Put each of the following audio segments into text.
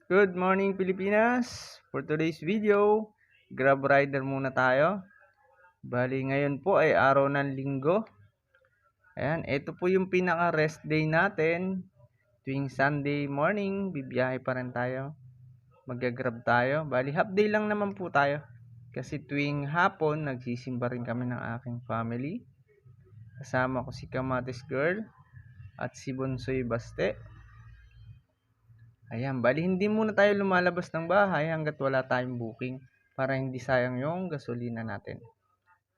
Good morning Pilipinas! For today's video, Grab Rider muna tayo. Bali ngayon po ay araw ng linggo. Ayan, ito po yung pinaka rest day natin. Tuwing Sunday morning, bibiyahe pa rin tayo. Mag-grab tayo. Bali half day lang naman po tayo. Kasi tuwing hapon, nagsisimba rin kami ng aking family. Kasama ko si Kamatis Girl at si Bonsoy Baste. Ayan, bali hindi muna tayo lumalabas ng bahay hanggat wala tayong booking para hindi sayang yung gasolina natin.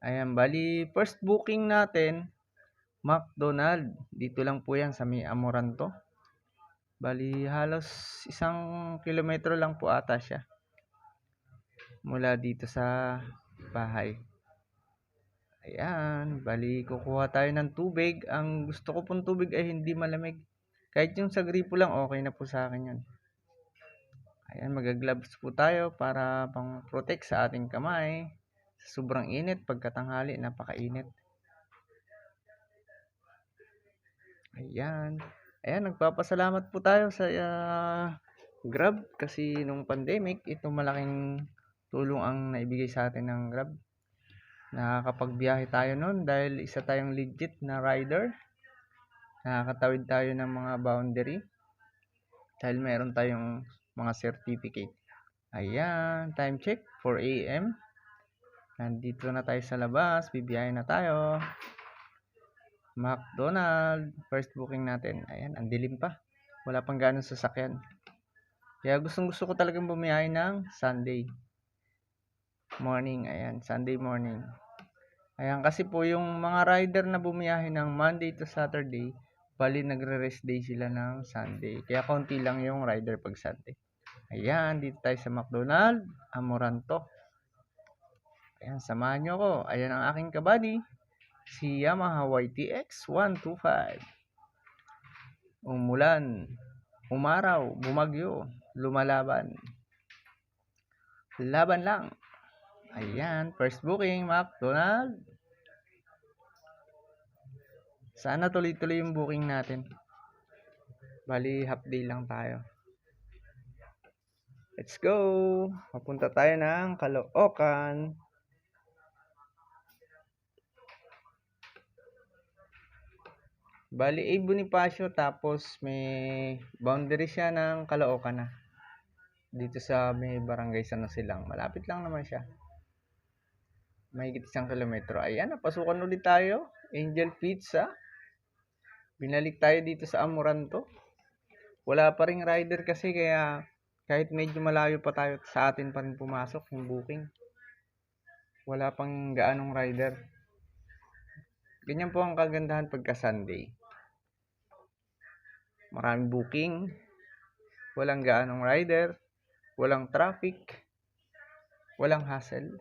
Ayan, bali first booking natin, McDonald. Dito lang po yan sa may Amoranto. Bali halos 1 kilometro lang po ata siya mula dito sa bahay. Ayan, bali kukuha tayo ng tubig. Ang gusto ko pong tubig ay hindi malamig. Kahit yung sa gripo lang, okay na po sa akin yun. Ayan, mag-gloves po tayo para pang-protect sa ating kamay. Sa sobrang init, pagkatanghali, napakainit. Ayan. Ayan, nagpapasalamat po tayo sa Grab kasi nung pandemic, ito malaking tulong ang naibigay sa atin ng Grab. Nakakapagbiyahe tayo noon dahil isa tayong legit na rider. Nakakatawid tayo ng mga boundary dahil meron tayong mga certificate. Ayan, time check 4 AM. Nandito na tayo sa labas, bibiyahe na tayo. McDonald, first booking natin. Ayan, ang dilim pa. Wala pang ganong sasakyan. Kaya gusto ko talagang bumiyahe ng Sunday morning. Ayan, Sunday morning. Ayan, kasi po yung mga rider na bumiyahe ng Monday to Saturday, bali nagre-rest day sila ng Sunday. Kaya konti lang yung rider pag Sunday. Ayan, dito tayo sa McDonald, Amoranto. Ayan, samahan nyo ko. Ayan ang aking kabady, si Yamaha YTX 125. Umulan, umaraw, bumagyo, lumalaban. Laban lang. Ayan, first booking, McDonald. Sana tuloy-tuloy yung booking natin. Bali, half day lang tayo. Let's go! Papunta tayo ng Caloocan. Bali, Bonifacio, tapos may boundary siya ng Caloocan na. Dito sa may barangay San Silang. Malapit lang naman siya. Mahigit 1 kilometro. Ayan, napasukan ulit tayo. Angel Pizza. Binalik tayo dito sa Amoranto. Wala pa ring rider kasi kaya kahit medyo malayo pa tayo, sa atin pa rin pumasok yung booking. Wala pang gaanong rider. Ganyan po ang kagandahan pagka Sunday. Maraming booking. Walang gaanong rider. Walang traffic. Walang hassle.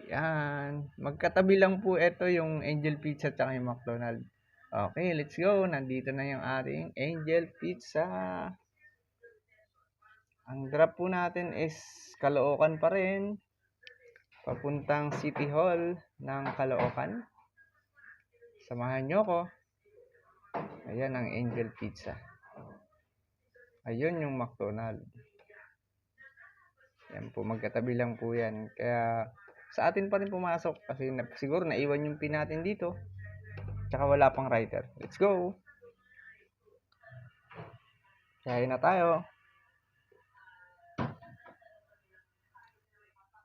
Yan. Magkatabi lang po ito yung Angel Pizza at yung McDonald. Okay, let's go. Nandito na yung ating Angel Pizza. Ang drop po natin is Caloocan pa rin. Papuntang City Hall ng Caloocan. Samahan nyo ko. Ayan ang Angel Pizza. Ayun yung McDonald. Yan po, magkatabi lang po yan. Kaya sa atin pa rin pumasok kasi siguro naiwan yung pin natin dito. Tsaka wala pang rider. Let's go! Kaya na tayo.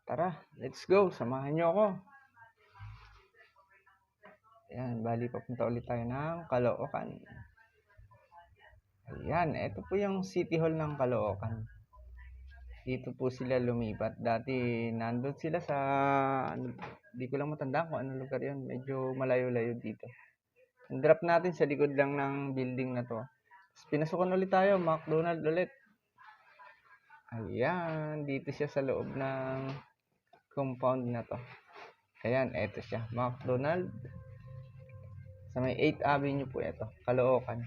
Tara, let's go. Samahan nyo ako. Ayan, bali papunta ulit tayo ng Caloocan. Ayan, ito po yung City Hall ng Caloocan. Dito po sila lumipat. Dati nandun sila sa, di ko lang matandaan kung anong lugar yun. Medyo malayo-layo dito. Ang drop natin sa likod lang ng building na to. Tapos pinasukan ulit tayo, McDonald ulit. Ayan, dito siya sa loob ng compound na to. Ayan, eto siya, McDonald. Sa may 8th Avenue po ito, Caloocan.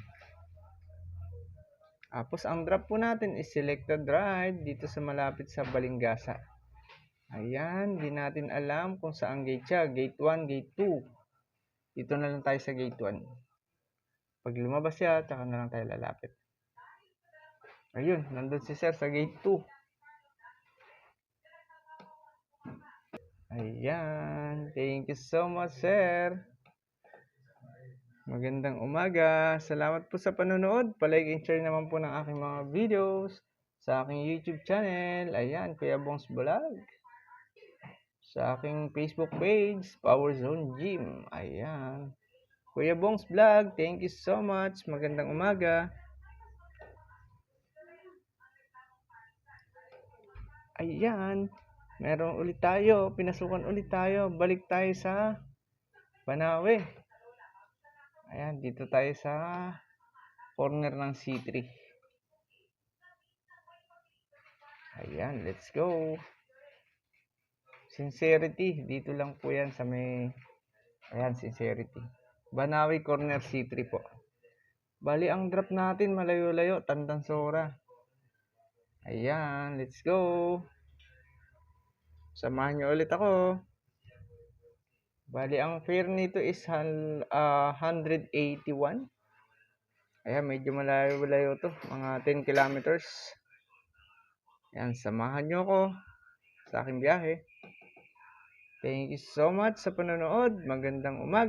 Tapos ang drop po natin is selected ride dito sa malapit sa Balingasa. Ayan, di natin alam kung saan gate siya. Gate 1, gate 2. Dito na lang tayo sa gate 1. Pag lumabas siya, tsaka na lang tayo lalapit. Ayun, nandun si sir sa gate 2. Ayan, thank you so much, sir. Magandang umaga. Salamat po sa panonood. Palike and share naman po ng aking mga videos sa aking YouTube channel. Ayan, Kuya Bongs Vlog. Sa aking Facebook page, Power Zone Gym. Ayan. Kuya Bongs Vlog, thank you so much. Magandang umaga. Ayan. Meron ulit tayo. Pinasukan ulit tayo. Balik tayo sa Banawe. Ayan, dito tayo sa corner ng C3. Ayan, let's go. Sincerity, dito lang po yan sa may, ayan, Sincerity. Banawe corner C3 po. Bali, ang drop natin malayo-layo, Tandansora. Ayan, let's go. Samahan nyo ulit ako. Bali, ang fare nito is 181. Ayan, medyo malayo-layo to. Mga 10 kilometers. Ayan, samahan nyo ako sa aking biyahe. Thank you so much sa panonood. Magandang umaga.